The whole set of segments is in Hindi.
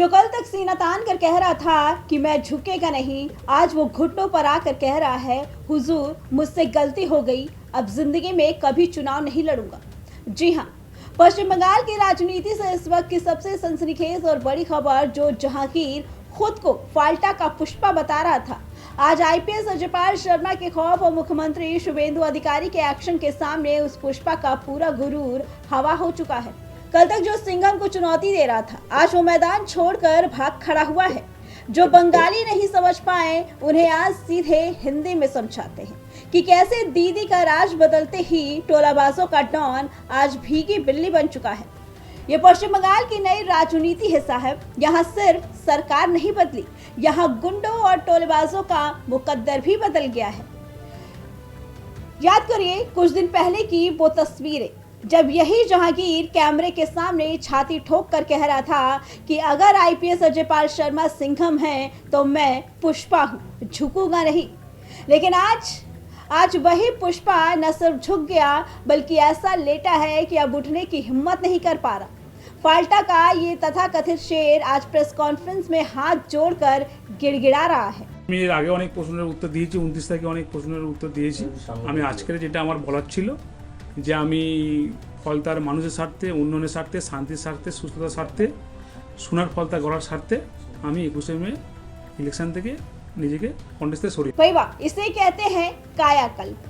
जो कल तक सीना तान कर कह रहा था कि मैं झुकेगा नहीं, आज वो घुटनों पर आकर कह रहा है, हुजूर मुझसे गलती हो गई, अब जिंदगी में कभी चुनाव नहीं लड़ूंगा। जी हाँ, पश्चिम बंगाल की राजनीति से इस वक्त की सबसे सनसनीखेज और बड़ी खबर, जो जहांगीर खुद को फाल्टा का पुष्पा बता रहा था, आज आईपीएस राज्यपाल शर्मा के खौफ और मुख्यमंत्री शुभेंदु अधिकारी के एक्शन के सामने उस पुष्पा का पूरा गुरूर हवा हो चुका है। कल तक जो सिंघम को चुनौती दे रहा था, आज वो मैदान छोड़कर भाग खड़ा हुआ है। जो बंगाली नहीं समझ पाए, उन्हें आज सीधे हिंदी में समझाते हैं कि कैसे दीदी का राज बदलते ही टोलाबाजों का डॉन आज भीगी बिल्ली बन चुका है। ये पश्चिम बंगाल की नई राजनीति है साहब। यहाँ सिर्फ सरकार नहीं बदली, यहाँ गुंडों और टोलेबाजों का मुकद्दर भी बदल गया है। याद करिए कुछ दिन पहले की वो तस्वीरें, जब यही जहांगीर कैमरे के सामने छाती ठोक कर कह रहा था कि अगर आईपीएस राज्यपाल शर्मा सिंघम हैं तो मैं पुष्पा हूँ, झुकूंगा नहीं। लेकिन आज वही पुष्पा न सिर्फ झुक गया, बल्कि ऐसा लेटा है कि अब उठने की हिम्मत नहीं कर पा रहा। फाल्टा का ये तथाकथित शेर आज प्रेस कॉन्फ्रेंस में हाथ जोड़कर गिड़गिड़ा रहा है। আমি এর আগে অনেক প্রশ্নের উত্তর দিয়েছি, 29 তারিখে অনেক প্রশ্নের উত্তর দিয়েছি। আমি আজকের যেটা আমার বলার ছিল যে আমি ফলতার মানুষের স্বার্থে, উন্নয়নের স্বার্থে, শান্তির স্বার্থে, সুস্থতার স্বার্থে, সোনার ফলতা গড়ার স্বার্থে আমি 21 মে ইলেকশন থেকে নিজেকে কন্টেস্টে সরিয়ে। भाई वाह, इसे कहते हैं कायाकल्प।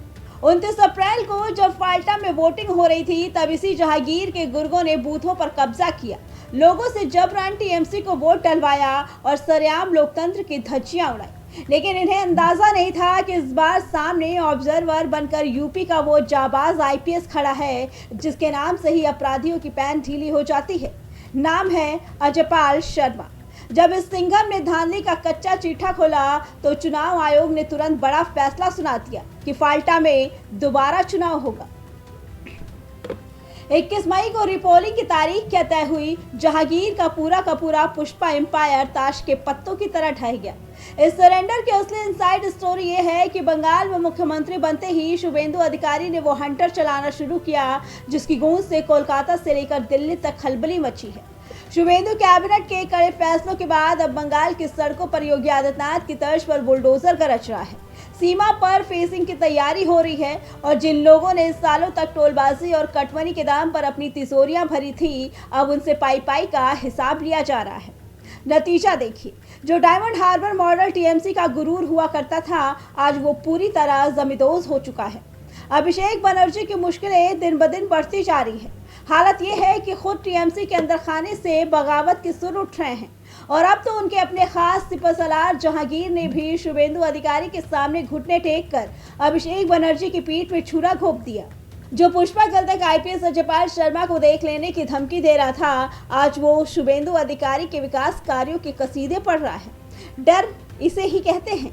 29 अप्रैल को जब फाल्टा में वोटिंग हो रही थी, तब इसी जहांगीर के गुर्गों ने बूथों पर कब्जा किया, लोगों से जबरन टीएमसी को वोट डलवाया और सरेआम लोकतंत्र की धज्जियां उड़ाई। लेकिन इन्हें अंदाजा नहीं था कि इस बार सामने ऑब्जर्वर बनकर यूपी का वो जाबाज आईपीएस खड़ा है, जिसके नाम से ही अपराधियों की पैंट ढीली हो जाती है। नाम है राज्यपाल शर्मा। जब इस सिंघम ने धांधली का कच्चा चीठा खोला, तो चुनाव आयोग ने तुरंत बड़ा फैसला सुना दिया कि फाल्टा में दोबारा चुनाव होगा। 21 मई को रिपोलिंग की तारीख क्या तय हुई, जहांगीर का पूरा पुष्पा एम्पायर ताश के पत्तों की तरह ढह गया। इस सरेंडर की असली इनसाइड स्टोरी ये है कि बंगाल में मुख्यमंत्री बनते ही शुभेंदु अधिकारी ने वो हंटर चलाना शुरू किया, जिसकी गूंज से कोलकाता से लेकर दिल्ली तक खलबली मची है। शुभेंदु कैबिनेट के कड़े फैसलों के बाद अब बंगाल की सड़कों पर योगी आदित्यनाथ की तर्ज पर बुलडोजर गरज रहा है। सीमा पर फेसिंग की तैयारी हो रही है और जिन लोगों ने सालों तक टोलबाजी और कटवनी के दाम पर अपनी तिजोरियां भरी थी, अब उनसे पाई का हिसाब लिया जा रहा है। नतीजा देखिए, जो डायमंड हार्बर मॉडल टीएमसी का गुरूर हुआ करता था, आज वो पूरी तरह जमींदोज हो चुका है। अभिषेक बनर्जी की मुश्किलें दिन ब दिन बढ़ती जा रही है। हालत यह है कि खुद टीएमसी के अंदर खाने से बगावत के सुर उठ रहे हैं और अब तो उनके अपने खास सिपहसालार जहांगीर ने भी शुभेंदु अधिकारी के सामने घुटने टेक कर अभिषेक बनर्जी की पीठ में छुरा घोंप दिया। जो पुष्पा कल तक आईपीएस राज्यपाल शर्मा को देख लेने की धमकी दे रहा था, आज वो शुभेंदु अधिकारी के विकास कार्यों के कसीदे पढ़ रहा है। डर इसे ही कहते हैं,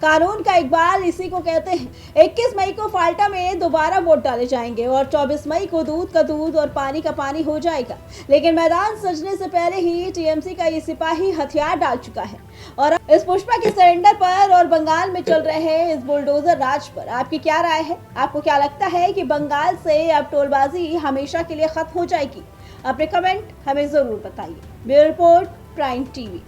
कानून का इकबाल इसी को कहते हैं। 21 मई को फाल्टा में दोबारा वोट डाले जाएंगे और 24 मई को दूध का दूध और पानी का पानी हो जाएगा। लेकिन मैदान सजने से पहले ही टीएमसी का ये सिपाही हथियार डाल चुका है और इस पुष्पा के सरेंडर पर और बंगाल में चल रहे हैं इस बुलडोजर राज पर आपकी क्या राय है? आपको क्या लगता है कि बंगाल से अब टोलबाजी हमेशा के लिए खत्म हो जाएगी? अपने कमेंट हमें जरूर बताइए। Bureau report, prime TV.